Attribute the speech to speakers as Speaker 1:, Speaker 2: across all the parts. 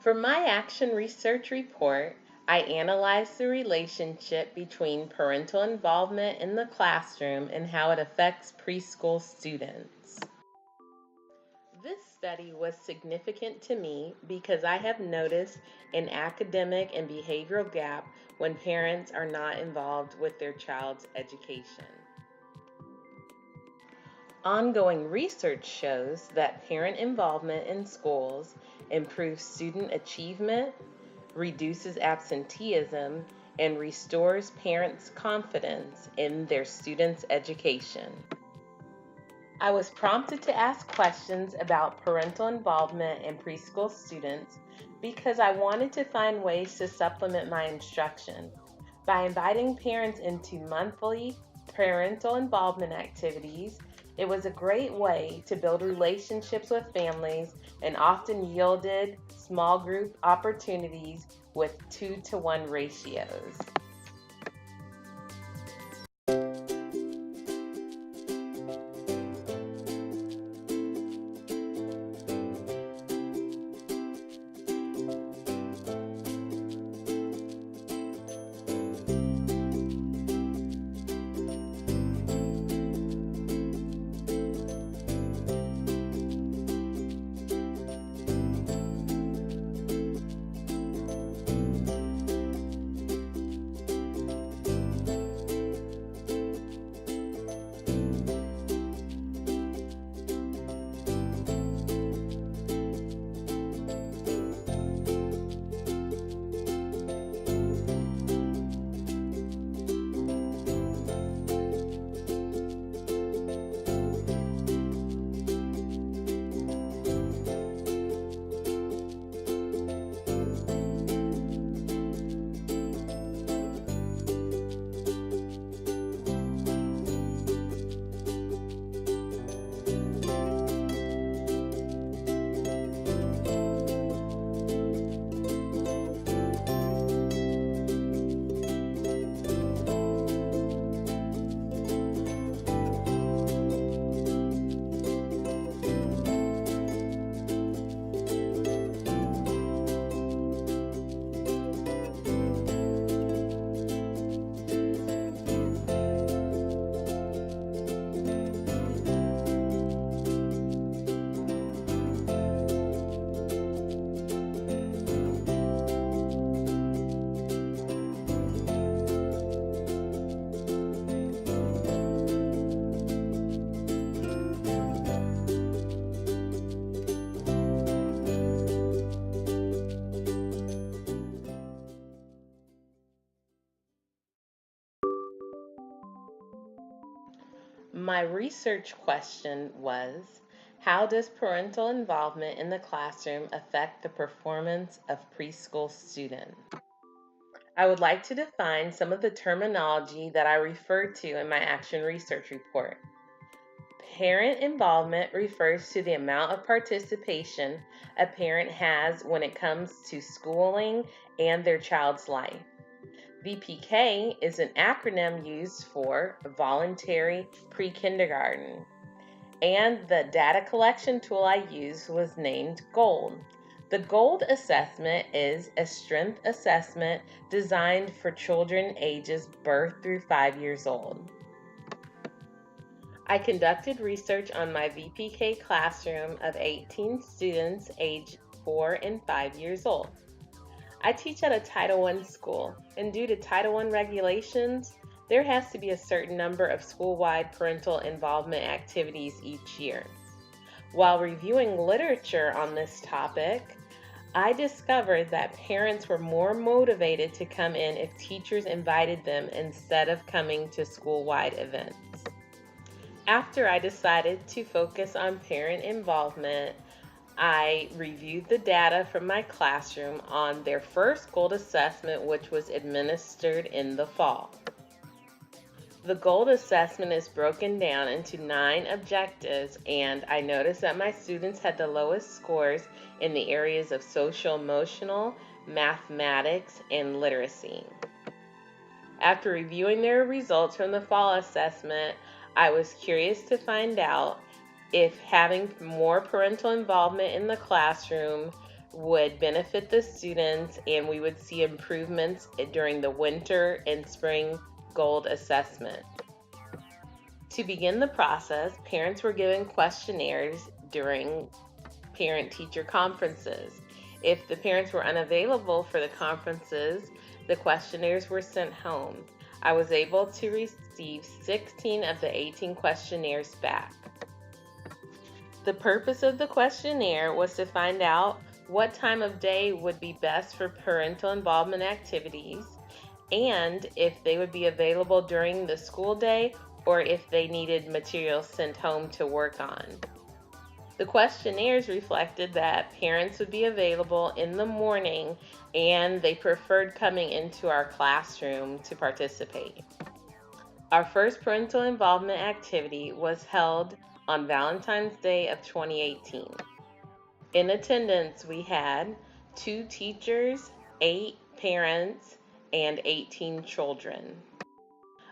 Speaker 1: For my action research report, I analyzed the relationship between parental involvement in the classroom and how it affects preschool students. This study was significant to me because I have noticed an academic and behavioral gap when parents are not involved with their child's education. Ongoing research shows that parent involvement in schools improves student achievement, reduces absenteeism, and restores parents' confidence in their students' education. I was prompted to ask questions about parental involvement in preschool students because I wanted to find ways to supplement my instruction. By inviting parents into monthly parental involvement activities, it was a great way to build relationships with families and often yielded small group opportunities with 2-to-1 ratios. My research question was, how does parental involvement in the classroom affect the performance of preschool students? I would like to define some of the terminology that I referred to in my action research report. Parent involvement refers to the amount of participation a parent has when it comes to schooling and their child's life. VPK is an acronym used for voluntary pre-kindergarten, and the data collection tool I used was named GOLD. The GOLD assessment is a strength assessment designed for children ages birth through 5 years old. I conducted research on my VPK classroom of 18 students aged 4 and 5 years old. I teach at a Title I school, and due to Title I regulations, there has to be a certain number of school-wide parental involvement activities each year. While reviewing literature on this topic, I discovered that parents were more motivated to come in if teachers invited them instead of coming to school-wide events. After I decided to focus on parent involvement, I reviewed the data from my classroom on their first GOLD assessment, which was administered in the fall. The GOLD assessment is broken down into 9 objectives, and I noticed that my students had the lowest scores in the areas of social-emotional, mathematics, and literacy. After reviewing their results from the fall assessment, I was curious to find out if having more parental involvement in the classroom would benefit the students, and we would see improvements during the winter and spring gold assessment. To begin the process, parents were given questionnaires during parent-teacher conferences. If the parents were unavailable for the conferences, the questionnaires were sent home. I was able to receive 16 of the 18 questionnaires back. The purpose of the questionnaire was to find out what time of day would be best for parental involvement activities, and if they would be available during the school day or if they needed materials sent home to work on. The questionnaires reflected that parents would be available in the morning and they preferred coming into our classroom to participate. Our first parental involvement activity was held on Valentine's Day of 2018. In attendance, we had 2 teachers, 8 parents, and 18 children.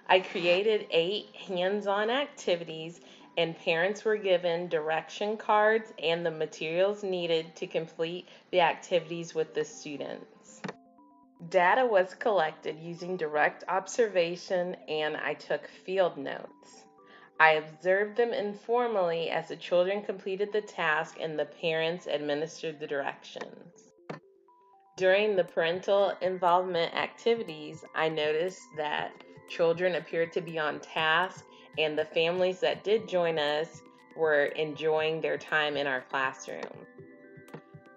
Speaker 1: I created 8 hands-on activities, and parents were given direction cards and the materials needed to complete the activities with the students. Data was collected using direct observation, and I took field notes. I observed them informally as the children completed the task and the parents administered the directions. During the parental involvement activities, I noticed that children appeared to be on task, and the families that did join us were enjoying their time in our classroom.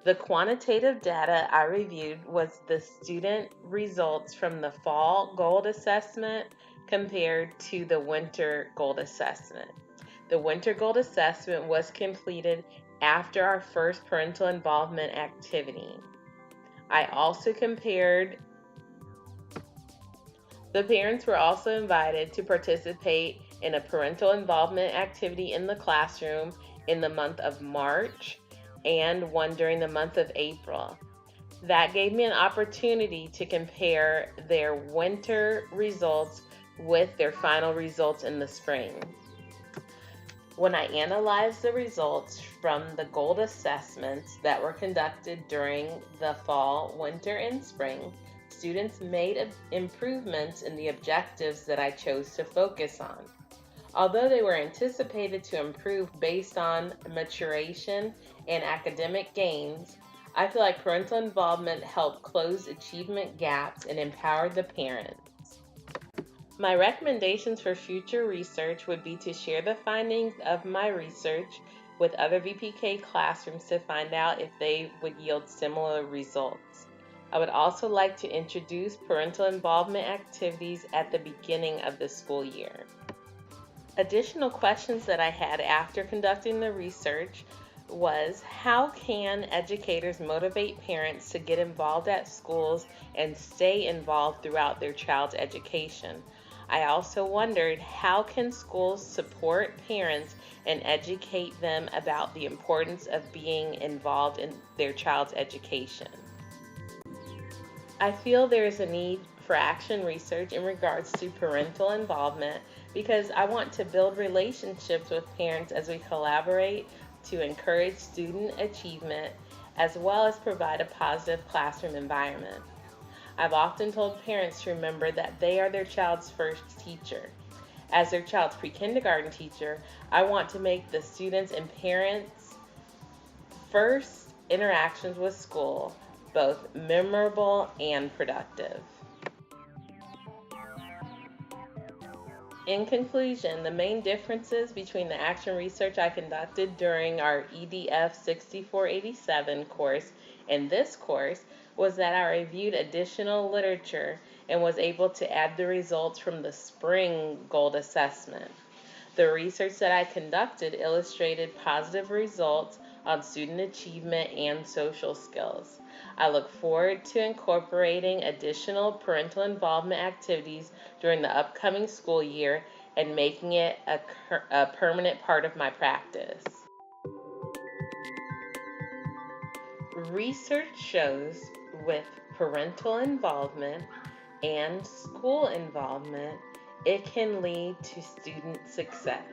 Speaker 1: The quantitative data I reviewed was the student results from the fall gold assessment compared to the winter gold assessment. The winter gold assessment was completed after our first parental involvement activity. I also compared. The parents were also invited to participate in a parental involvement activity in the classroom in the month of March and one during the month of April. That gave me an opportunity to compare their winter results with their final results in the spring. When I analyzed the results from the gold assessments that were conducted during the fall, winter, and spring, students made improvements in the objectives that I chose to focus on. Although they were anticipated to improve based on maturation and academic gains, I feel like parental involvement helped close achievement gaps and empowered the parents. My recommendations for future research would be to share the findings of my research with other VPK classrooms to find out if they would yield similar results. I would also like to introduce parental involvement activities at the beginning of the school year. Additional questions that I had after conducting the research was, how can educators motivate parents to get involved at schools and stay involved throughout their child's education? I also wondered, how can schools support parents and educate them about the importance of being involved in their child's education? I feel there is a need for action research in regards to parental involvement because I want to build relationships with parents as we collaborate to encourage student achievement as well as provide a positive classroom environment. I've often told parents to remember that they are their child's first teacher. As their child's pre-kindergarten teacher, I want to make the students' and parents' first interactions with school both memorable and productive. In conclusion, the main differences between the action research I conducted during our EDF 6487 course and this course was that I reviewed additional literature and was able to add the results from the spring gold assessment. The research that I conducted illustrated positive results on student achievement and social skills. I look forward to incorporating additional parental involvement activities during the upcoming school year and making it a permanent part of my practice. Research shows with parental involvement and school involvement, it can lead to student success.